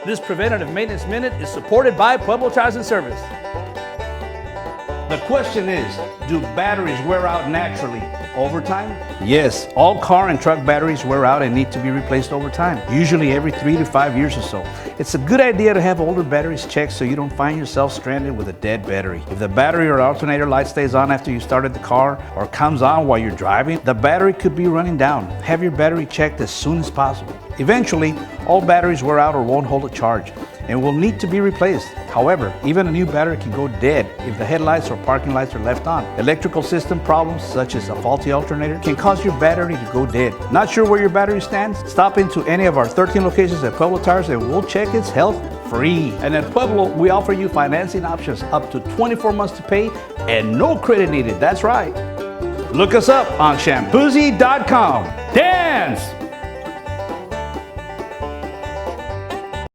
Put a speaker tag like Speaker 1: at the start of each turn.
Speaker 1: This preventative maintenance minute is supported by Pueblo Tires and Service. The question is, do batteries wear out naturally over time? Yes, all car and truck batteries wear out and need to be replaced over time, usually every 3 to 5 years or so. It's a good idea to have older batteries checked so you don't find yourself stranded with a dead battery. If the battery or alternator light stays on after you started the car or comes on while you're driving, the battery could be running down. Have your battery checked as soon as possible. Eventually, all batteries wear out or won't hold a charge and will need to be replaced. However, even a new battery can go dead if the headlights or parking lights are left on. Electrical system problems, such as a faulty alternator, can cause your battery to go dead. Not sure where your battery stands? Stop into any of our 13 locations at Pueblo Tires and we'll check its health free. And at Pueblo, we offer you financing options up to 24 months to pay and no credit needed. That's right. Look us up on shampoozy.com. Dance!